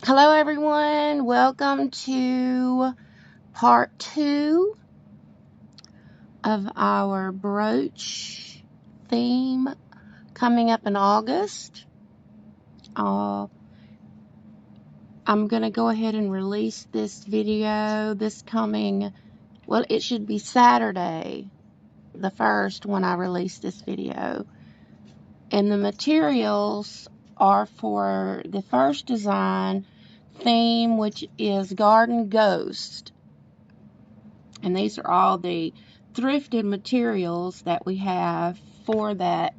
Hello everyone, welcome to part 2 of our brooch theme coming up in August. I'm going to go ahead and release this video it should be Saturday the 1st when I release this video. And the materials are for the first design theme, which is Garden Ghost. And these are all the thrifted materials that we have for that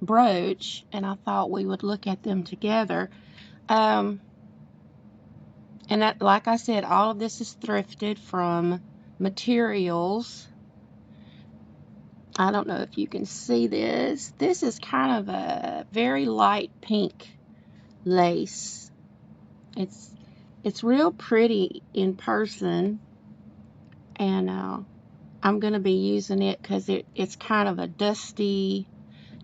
brooch, and I thought we would look at them together. And that, like I said, all of this is thrifted from materials. I don't know if you can see this. This is kind of a very light pink lace. It's real pretty in person, and I'm going to be using it because it's kind of a dusty,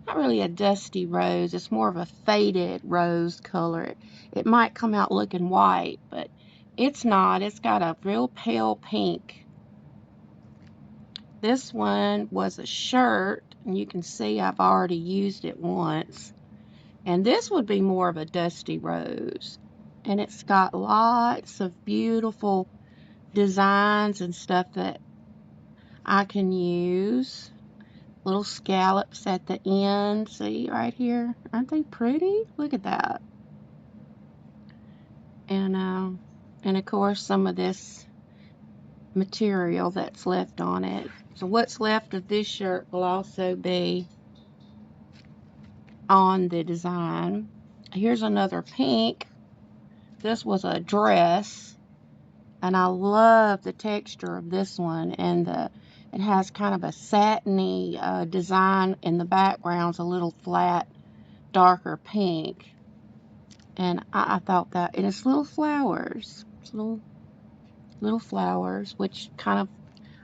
not really a dusty rose, it's more of a faded rose color. It might come out looking white, but it's not. It's got a real pale pink. This one was a shirt, and you can see I've already used it once. And this would be more of a dusty rose. And it's got lots of beautiful designs and stuff that I can use. Little scallops at the end. See right here? Aren't they pretty? Look at that. And of course some of this material that's left on it. So what's left of this shirt will also be on the design. Here's another pink. This was a dress, and I love the texture of this one, and it has kind of a satiny design in the background's a little flat, darker pink. And I thought that, and it's little flowers. It's little flowers, which kind of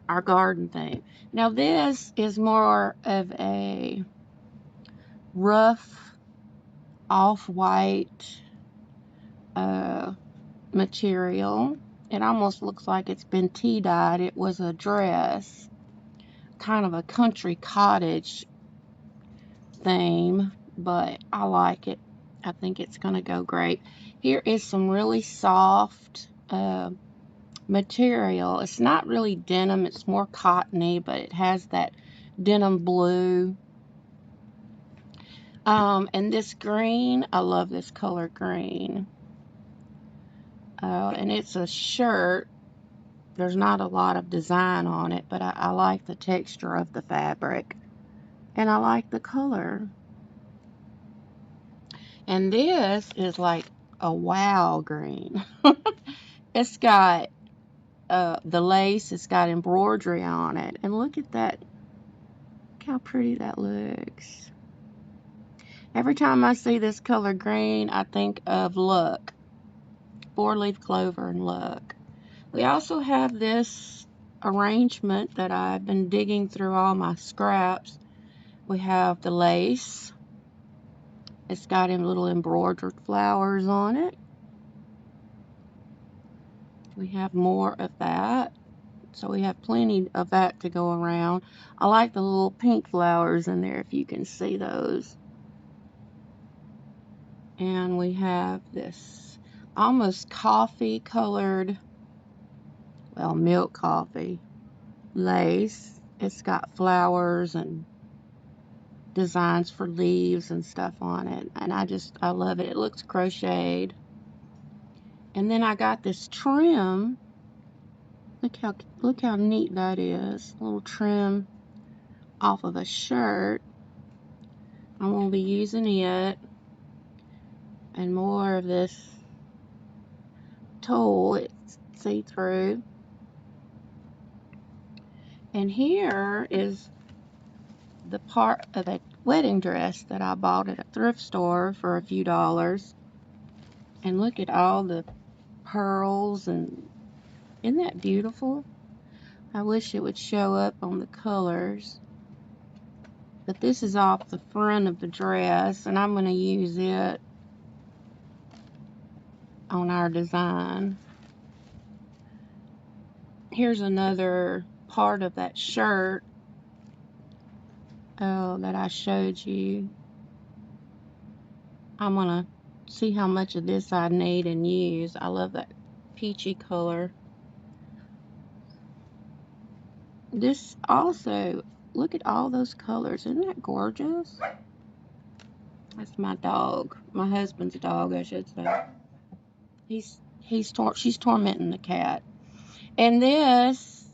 our garden thing. Now this is more of a rough off-white material. It almost looks like it's been tea dyed. It was a dress, kind of a country cottage theme, but I like it. I think it's going to go great. Here is some really soft material. It's not really denim, it's more cottony, but it has that denim blue. And this green, I love this color green. And it's a shirt. There's not a lot of design on it, but I like the texture of the fabric. And I like the color. And this is like a wow green. It's got the lace, it's got embroidery on it. And look at that. Look how pretty that looks. Every time I see this color green, I think of luck. 4-leaf clover and luck. We also have this arrangement that I've been digging through all my scraps. We have the lace. It's got little embroidered flowers on it. We have more of that. So we have plenty of that to go around. I like the little pink flowers in there, if you can see those. And we have this almost coffee colored, well, milk coffee lace. It's got flowers and designs for leaves and stuff on it, and I love it. It looks crocheted. And then I got this trim. Look how neat that is. A little trim off of a shirt. I'm going to be using it. And more of this tulle. It's see-through. And here is the part of a wedding dress that I bought at a thrift store for a few dollars. And look at all the pearls, and isn't that beautiful? I wish it would show up on the colors. But this is off the front of the dress, and I'm going to use it on our design. Here's another part of that shirt that I showed you. I'm gonna see how much of this I need and use. I love that peachy color. This also, look at all those colors. Isn't that gorgeous? That's my dog, my husband's dog, I should say. She's tormenting the cat. And this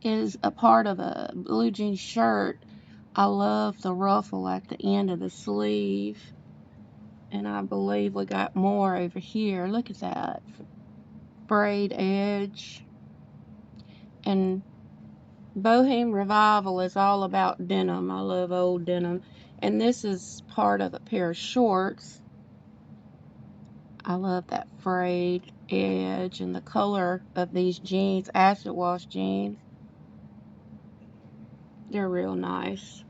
is a part of a blue jean shirt. I love the ruffle at the end of the sleeve. And I believe we got more over here. Look at that. Braid edge. And Bohem Revival is all about denim. I love old denim. And this is part of a pair of shorts. I love that frayed edge and the color of these jeans, acid wash jeans. They're real nice.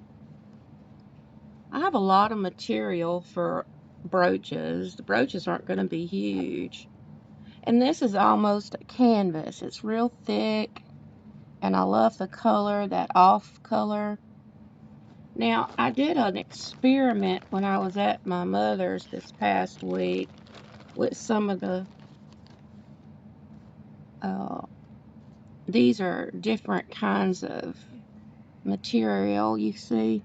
I have a lot of material for brooches. The brooches aren't going to be huge. And this is almost a canvas. It's real thick. And I love the color, that off color. Now, I did an experiment when I was at my mother's this past week with some of the, these are different kinds of material, you see.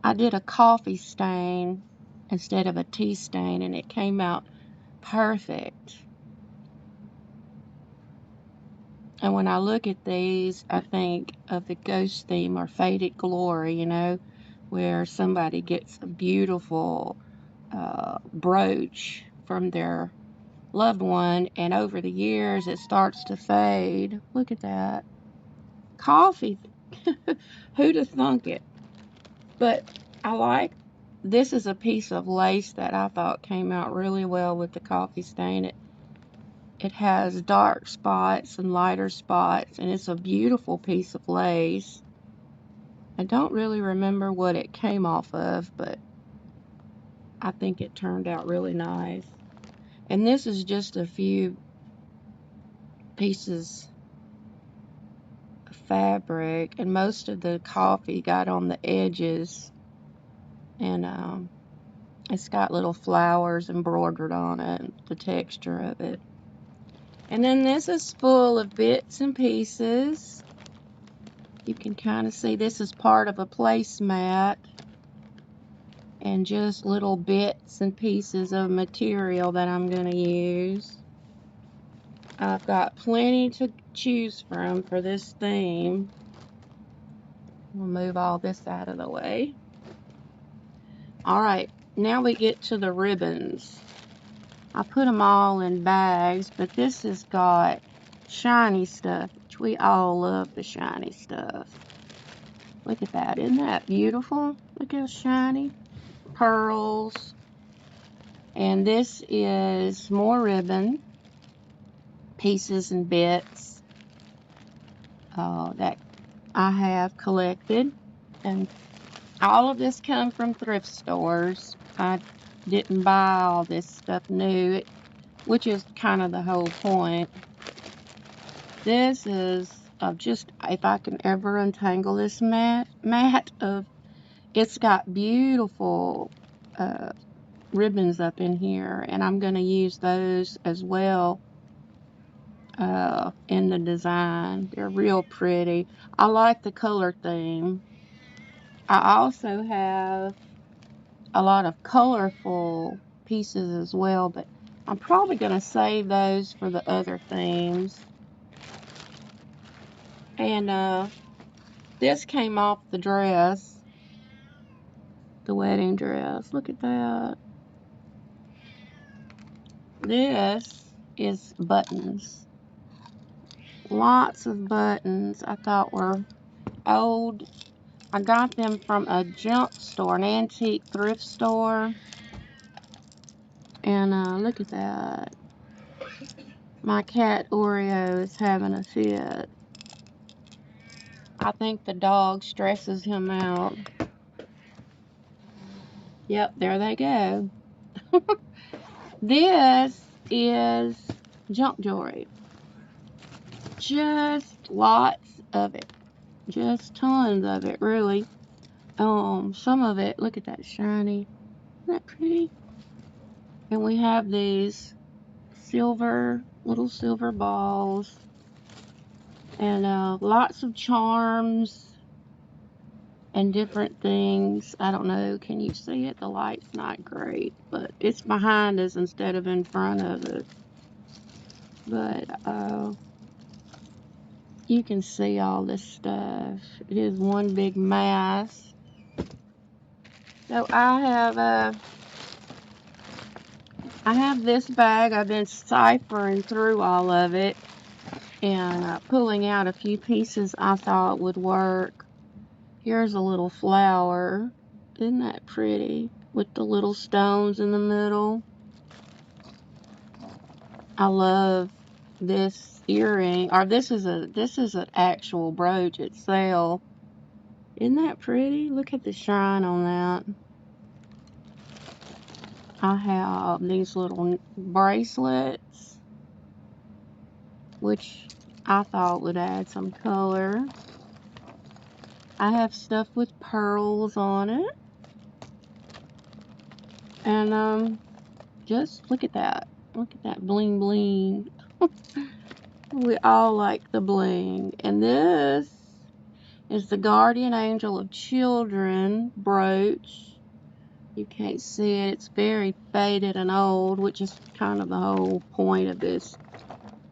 I did a coffee stain instead of a tea stain, and it came out perfect. And when I look at these, I think of the ghost theme or faded glory, you know, where somebody gets a beautiful brooch from their loved one, and over the years it starts to fade. Look at that. Coffee. Who'd have thunk it? But I like, this is a piece of lace that I thought came out really well with the coffee stain. It has dark spots and lighter spots, and it's a beautiful piece of lace. I don't really remember what it came off of, but I think it turned out really nice. And this is just a few pieces of fabric, and most of the coffee got on the edges, and it's got little flowers embroidered on it, the texture of it. And then this is full of bits and pieces. You can kind of see this is part of a placemat and just little bits and pieces of material that I'm going to use. I've got plenty to choose from for this theme. We'll move all this out of the way. All right, now we get to the ribbons. I put them all in bags, but this has got shiny stuff, which we all love the shiny stuff. Look at that. Isn't that beautiful? Look how shiny. Pearls. And this is more ribbon, pieces and bits that I have collected. And all of this come from thrift stores. I didn't buy all this stuff new, which is kind of the whole point. This is just, if I can ever untangle this mat of, it's got beautiful ribbons up in here, and I'm going to use those as well in the design. They're real pretty. I like the color theme. I also have a lot of colorful pieces as well, but I'm probably going to save those for the other themes. And this came off the dress, the wedding dress. Look at that. This is buttons. Lots of buttons I thought were old. I got them from a junk store, an antique thrift store. And look at that. My cat Oreo is having a fit. I think the dog stresses him out. Yep, there they go. This is junk jewelry. Just lots of it. Just tons of it, really. Some of it, look at that shiny. Isn't that pretty? And we have these little silver balls. And lots of charms and different things. I don't know, can you see it? The light's not great, but it's behind us instead of in front of us. But you can see all this stuff. It is one big mass. So I have this bag. I've been ciphering through all of it and pulling out a few pieces I thought would work. Here's a little flower. Isn't that pretty? With the little stones in the middle. I love this earring. Or this is an actual brooch itself. Isn't that pretty? Look at the shine on that. I have these little bracelets, which I thought would add some color. I have stuff with pearls on it. And just look at that. Look at that bling bling. We all like the bling. And this is the Guardian Angel of Children brooch. You can't see it. It's very faded and old, which is kind of the whole point of this.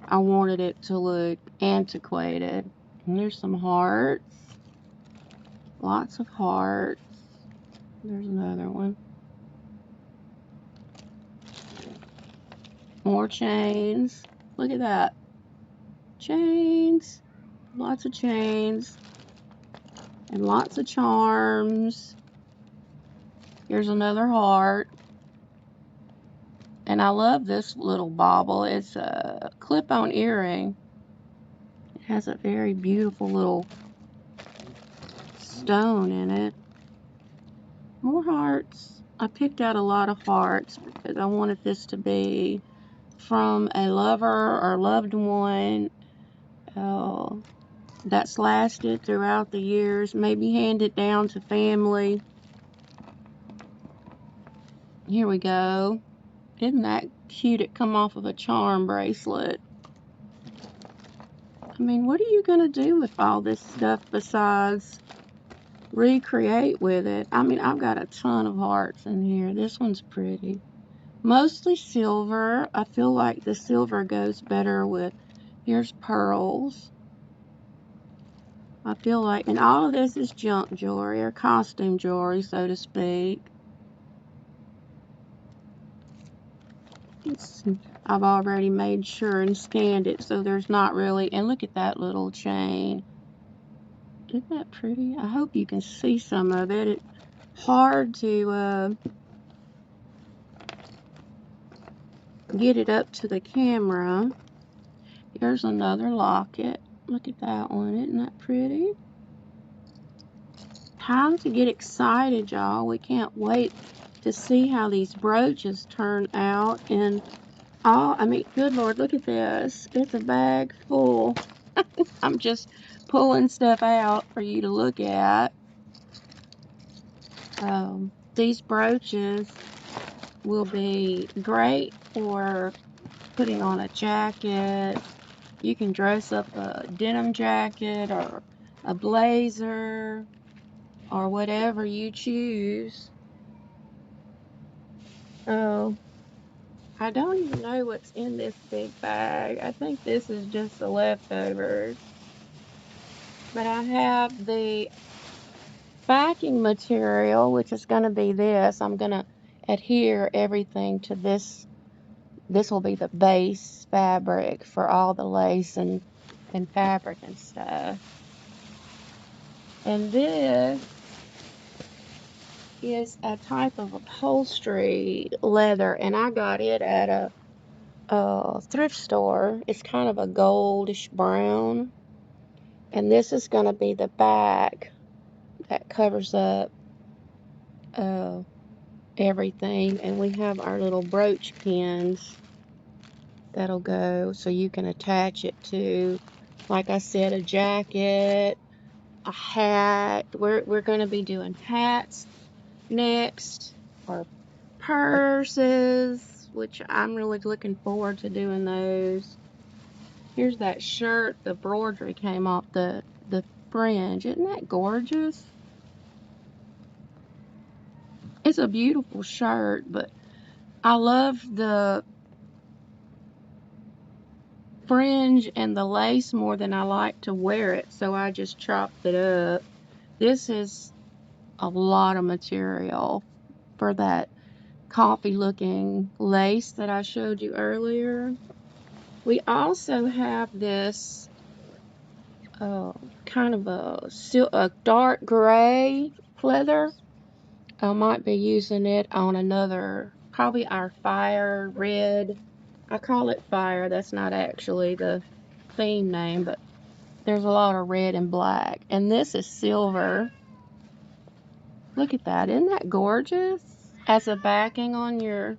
I wanted it to look antiquated. And there's some hearts. Lots of hearts. There's another one. More chains. Look at that. Chains. Lots of chains. And lots of charms. Here's another heart. And I love this little bauble. It's a clip-on earring. It has a very beautiful little stone in it. More hearts. I picked out a lot of hearts because I wanted this to be from a lover or loved one that's lasted throughout the years. Maybe handed down to family. Here we go. Isn't that cute? It come off of a charm bracelet. I mean, what are you going to do with all this stuff besides recreate with it? I mean, I've got a ton of hearts in here. This one's pretty. Mostly silver. I feel like the silver goes better with, here's pearls. I feel like, and all of this is junk jewelry or costume jewelry, so to speak. I've already made sure and scanned it, so there's not really, and look at that little chain. Isn't that pretty? I hope you can see some of it. It's hard to get it up to the camera. Here's another locket. Look at that one. Isn't that pretty? Time to get excited, y'all. We can't wait to see how these brooches turn out. And I mean, good Lord, look at this. It's a bag full. I'm just pulling stuff out for you to look at. These brooches will be great for putting on a jacket. You can dress up a denim jacket or a blazer or whatever you choose. Oh, I don't even know what's in this big bag. I think this is just the leftovers. But I have the backing material, which is going to be this. I'm going to adhere everything to this. This will be the base fabric for all the lace and fabric and stuff. And this is a type of upholstery leather, and I got it at a thrift store. It's kind of a goldish brown, and this is going to be the back that covers up everything. And we have our little brooch pins that'll go so you can attach it to, like I said, a jacket, a hat. We're going to be doing hats next, or purses, which I'm really looking forward to doing those. Here's that shirt. The embroidery came off the fringe. Isn't that gorgeous? It's a beautiful shirt, but I love the fringe and the lace more than I like to wear it, so I just chopped it up. This is a lot of material for that coffee looking lace that I showed you earlier. We also have this kind of a dark gray pleather. I might be using it on another, probably our fire red. I call it fire. That's not actually the theme name, but there's a lot of red and black. And this is silver. Look at that. Isn't that gorgeous? As a backing on your,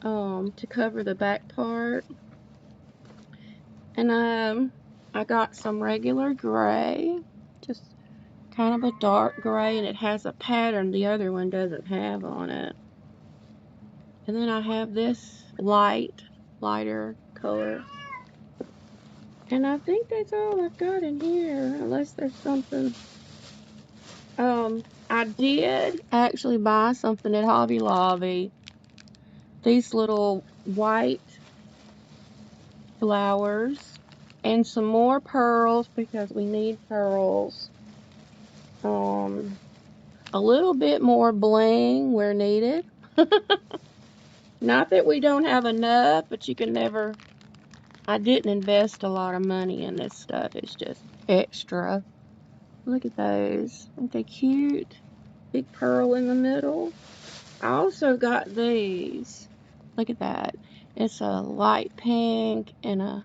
to cover the back part. And I got some regular gray, just kind of a dark gray, and it has a pattern the other one doesn't have on it. And then I have this lighter color. And I think that's all I've got in here, unless there's something. I did actually buy something at Hobby Lobby. These little white flowers and some more pearls because we need pearls. A little bit more bling where needed. Not that we don't have enough, but you can never. I didn't invest a lot of money in this stuff. It's just extra. Look at those. Aren't they cute? Big pearl in the middle. I also got these. Look at that. It's a light pink and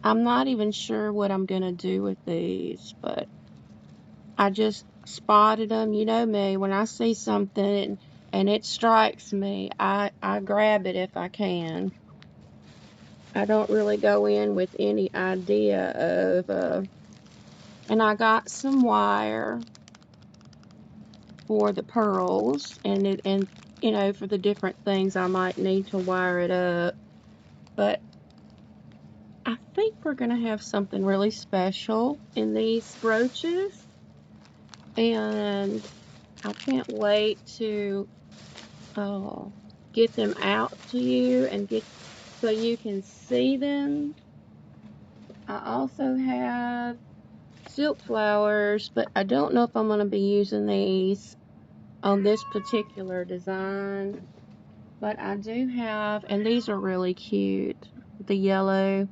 I'm not even sure what I'm going to do with these, but I just spotted them. You know me, when I see something and it strikes me, I grab it if I can. I don't really go in with any idea of, and I got some wire for the pearls and you know, for the different things I might need to wire it up. But I think we're going to have something really special in these brooches. And I can't wait to get them out to you and so you can see them. I also have silk flowers, but I don't know if I'm going to be using these on this particular design. But I do have, and these are really cute, the yellow.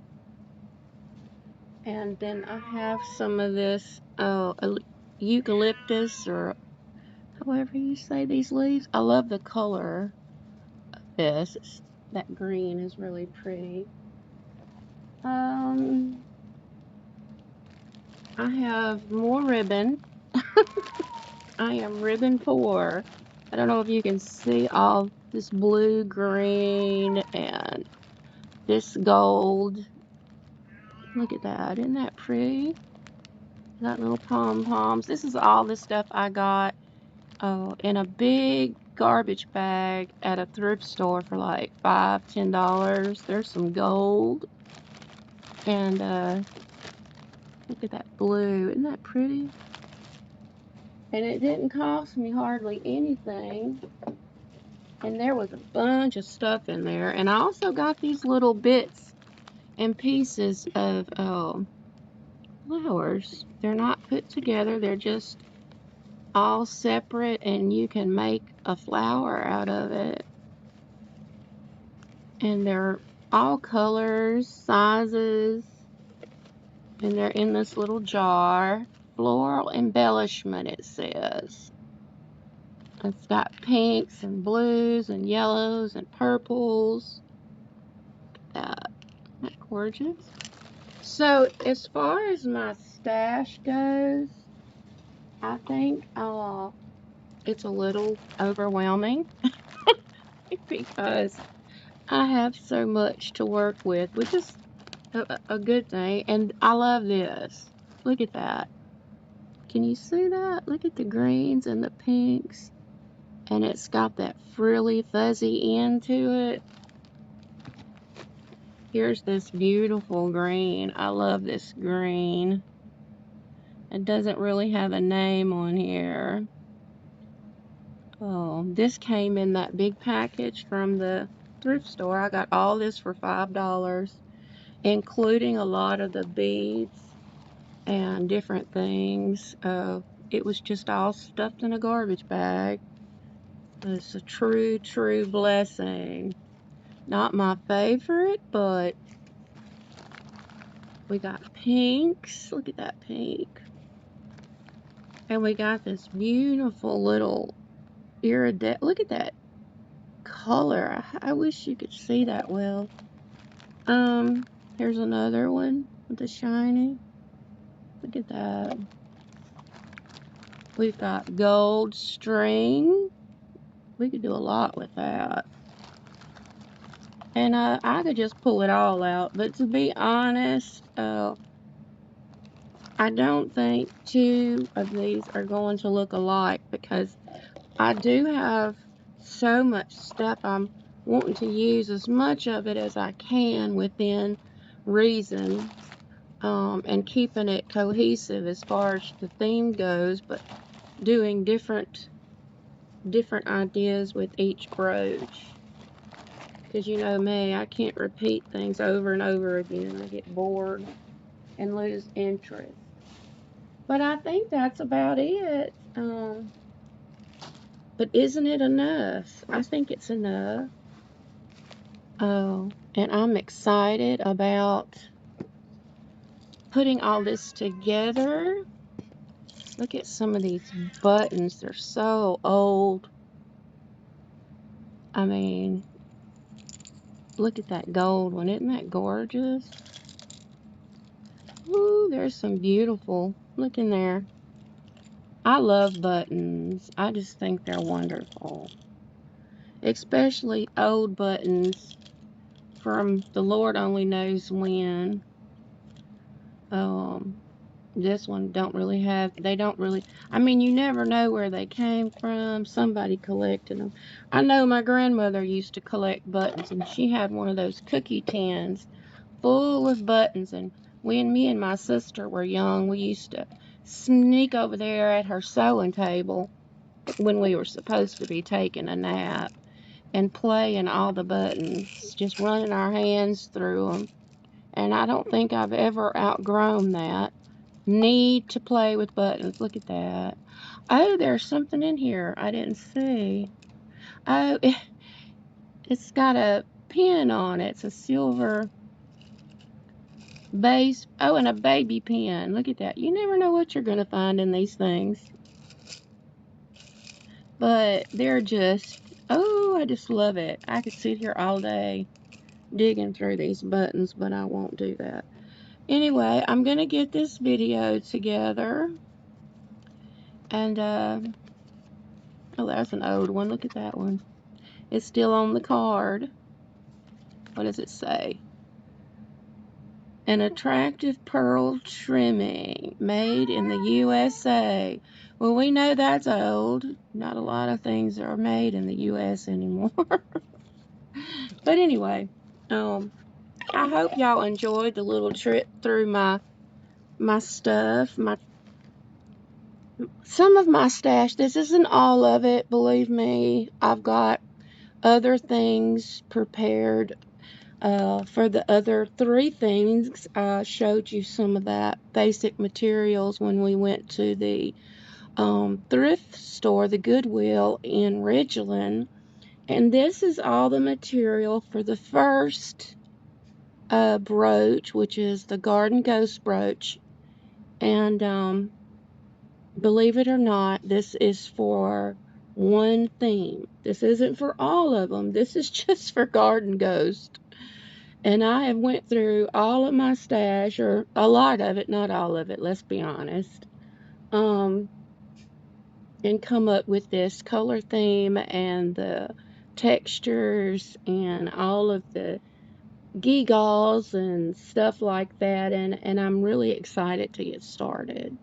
And then I have some of this eucalyptus, or however you say these leaves. I love the color of this. That green is really pretty. I have more ribbon. I am ribbon poor. I don't know if you can see all this blue, green, and this gold. Look at that. Isn't that pretty? Got little pom-poms. This is all the stuff I got in a big garbage bag at a thrift store for like $5, $10. There's some gold. And look at that blue. Isn't that pretty? And it didn't cost me hardly anything. And there was a bunch of stuff in there. And I also got these little bits and pieces of flowers. They're not put together. They're just all separate, and you can make a flower out of it. And they're all colors, sizes, and they're in this little jar. Floral embellishment, it says. It's got pinks and blues and yellows and purples. Look at that. Isn't that gorgeous? So as far as my stash goes, I think it's a little overwhelming because I have so much to work with, which is a good thing. And I love this. Look at that. Can you see that? Look at the greens and the pinks. And it's got that frilly, fuzzy end to it. Here's this beautiful green. I love this green. It doesn't really have a name on here. Oh, this came in that big package from the thrift store. I got all this for $5, including a lot of the beads and different things. It was just all stuffed in a garbage bag. It's a true, true blessing. Not my favorite, but we got pinks. Look at that pink. And we got this beautiful little iridescent. Look at that color. I wish you could see that well. Here's another one with the shiny. Look at that. We've got gold string. We could do a lot with that. And I could just pull it all out. But to be honest, I don't think two of these are going to look alike because I do have so much stuff I'm wanting to use as much of it as I can within reason, and keeping it cohesive as far as the theme goes, but doing different ideas with each brooch. Because you know me, I can't repeat things over and over again. I get bored and lose interest. But I think that's about it. But isn't it enough? I think it's enough. Oh, and I'm excited about putting all this together. Look at some of these buttons. They're so old. I mean, look at that gold one. Isn't that gorgeous? Ooh, there's some beautiful. Look in there. I love buttons. I just think they're wonderful. Especially old buttons from the Lord only knows when. This one don't really have, they don't really, I mean, you never know where they came from. Somebody collected them. I know my grandmother used to collect buttons, and she had one of those cookie tins full of buttons. And when me and my sister were young, we used to sneak over there at her sewing table when we were supposed to be taking a nap and playing all the buttons, just running our hands through them. And I don't think I've ever outgrown that need to play with buttons. Look at that. Oh, there's something in here I didn't see. Oh, it's got a pin on it. It's a silver base. Oh, and a baby pin. Look at that. You never know what you're going to find in these things. But they're just, oh, I just love it. I could sit here all day digging through these buttons, but I won't do that. Anyway, I'm going to get this video together. And, oh, that's an old one. Look at that one. It's still on the card. What does it say? An attractive pearl trimming made in the USA. Well, we know that's old. Not a lot of things are made in the US anymore. But anyway, I hope y'all enjoyed the little trip through my stuff, some of my stash. This isn't all of it, believe me. I've got other things prepared for the other 3 things. I showed you some of that basic materials when we went to the thrift store, the Goodwill in Ridgeland. And this is all the material for the first brooch, which is the Garden Ghost brooch. And believe it or not, this is for one theme. This isn't for all of them. This is just for Garden Ghost. And I have went through all of my stash, or a lot of it, not all of it, let's be honest, and come up with this color theme and the textures and all of the gewgaws and stuff like that, and I'm really excited to get started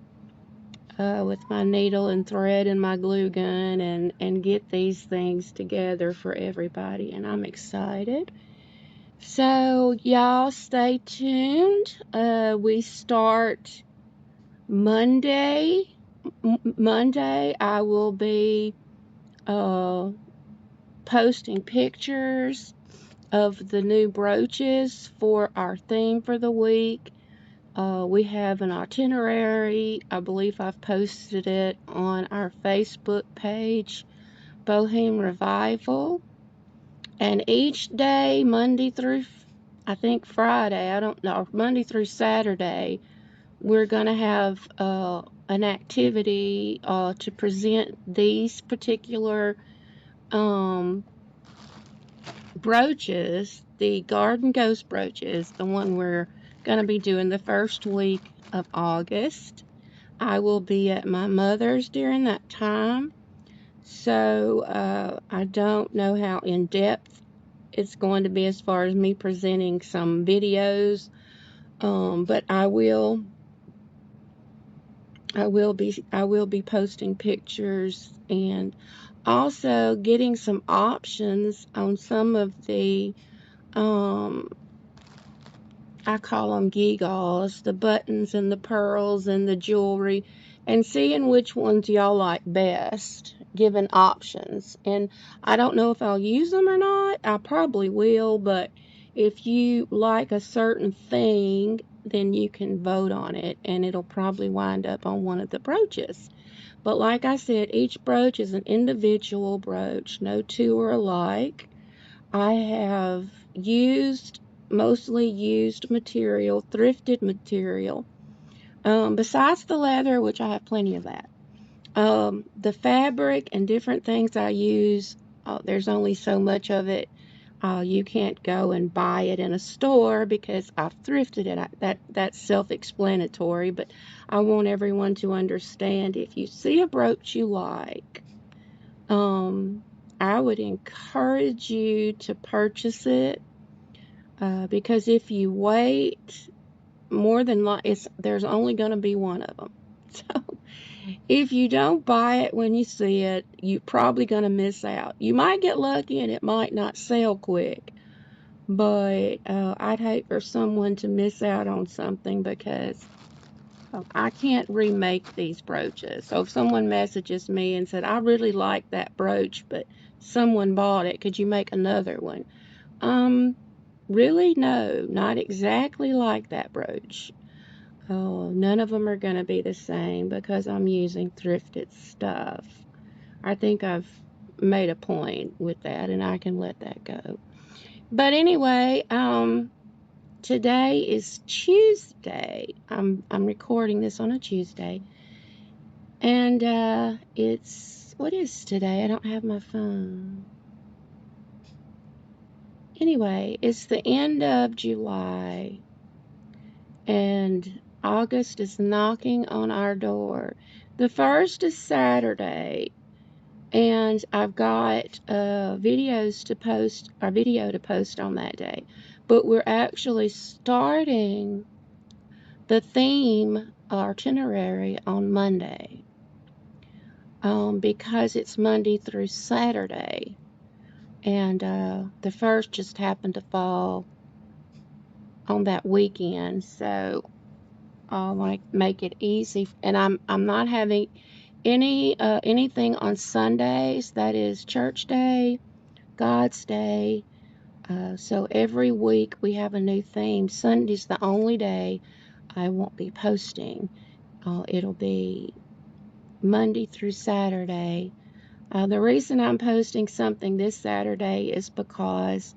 with my needle and thread and my glue gun and get these things together for everybody, and I'm excited. So y'all stay tuned. We start Monday. Monday I will be posting pictures of the new brooches for our theme for the week. We have an itinerary. I believe I've posted it on our Facebook page, Bohem Revival. And each day, Monday through, I think Friday, I don't know, Monday through Saturday, we're going to have an activity to present these particular brooches, the Garden Ghost brooches, the one we're going to be doing the first week of August. I will be at my mother's during that time, so I don't know how in depth it's going to be as far as me presenting some videos, but I will be posting pictures and also getting some options on some of the I call them gewgaws, the buttons and the pearls and the jewelry, and seeing which ones y'all like best, giving options. And I don't know if I'll use them or not. I probably will, but if you like a certain thing, then you can vote on it, and it'll probably wind up on one of the brooches. But like I said, each brooch is an individual brooch. No two are alike. I have mostly used material, thrifted material. Besides the leather, which I have plenty of that. The fabric and different things I use, there's only so much of it. You can't go and buy it in a store because I've thrifted it. That's self-explanatory, but I want everyone to understand if you see a brooch you like, I would encourage you to purchase it because if you wait, more than likely, there's only going to be one of them. So if you don't buy it when you see it, you're probably going to miss out. You might get lucky and it might not sell quick, but I'd hate for someone to miss out on something because I can't remake these brooches. So if someone messages me and said, I really like that brooch, but someone bought it, could you make another one? Really, no, not exactly like that brooch. Oh, none of them are going to be the same because I'm using thrifted stuff. I think I've made a point with that, and I can let that go. But anyway, today is Tuesday. I'm recording this on a Tuesday, and what is today? I don't have my phone. Anyway, it's the end of July, and August is knocking on our door. The 1st is Saturday, and I've got videos to post, or video to post on that day. But we're actually starting the theme itinerary on Monday because it's Monday through Saturday. And the 1st just happened to fall on that weekend, so I want to make it easy. And I'm not having anything on Sundays. That is church day, God's day. So every week we have a new theme. Sunday's the only day I won't be posting. It'll be Monday through Saturday. The reason I'm posting something this Saturday is because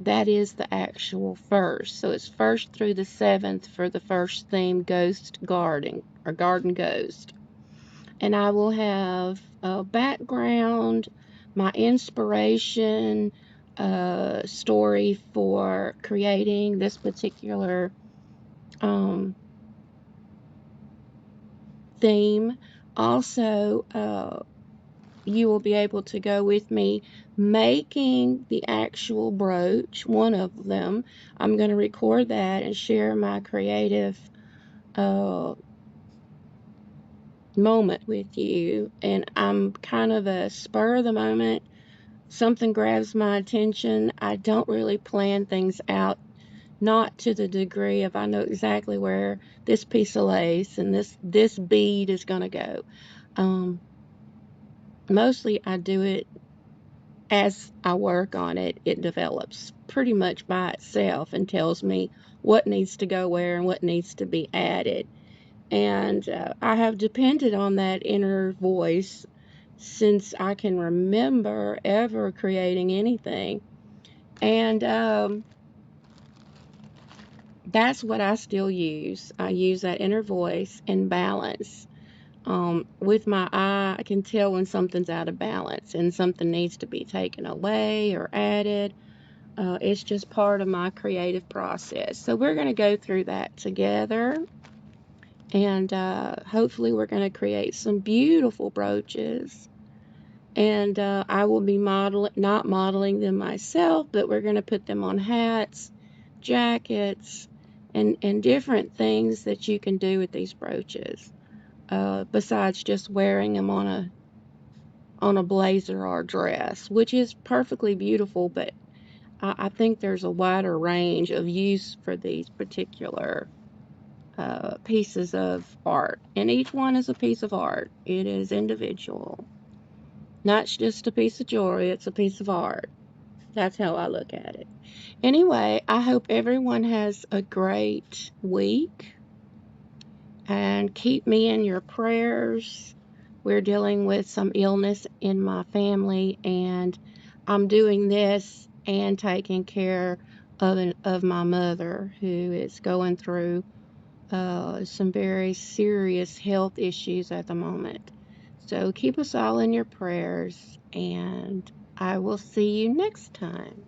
that is the actual 1st. So it's 1st through the 7th for the first theme, Ghost Garden, or Garden Ghost. And I will have a background, my inspiration story for creating this particular theme. Also, you will be able to go with me making the actual brooch, one of them. I'm going to record that and share my creative uh, moment with you. And I'm kind of a spur of the moment. Something grabs my attention. I don't really plan things out, not to the degree of I know exactly where this piece of lace and this bead is going to go. Um, Mostly I do it as I work on it. It develops pretty much by itself and tells me what needs to go where and what needs to be added. And I have depended on that inner voice since I can remember ever creating anything. And that's what I still use. I use that inner voice and balance. With my eye, I can tell when something's out of balance and something needs to be taken away or added. It's just part of my creative process. So we're going to go through that together. And hopefully we're going to create some beautiful brooches. And I will be not modeling them myself, but we're going to put them on hats, jackets, and different things that you can do with these brooches. Besides just wearing them on a blazer or a dress, which is perfectly beautiful, but I think there's a wider range of use for these particular pieces of art, and each one is a piece of art. It is individual, not just a piece of jewelry, it's a piece of art. That's how I look at it. Anyway, I hope everyone has a great week, and keep me in your prayers. We're dealing with some illness in my family, and I'm doing this and taking care of my mother, who is going through some very serious health issues at the moment. So keep us all in your prayers, and I will see you next time.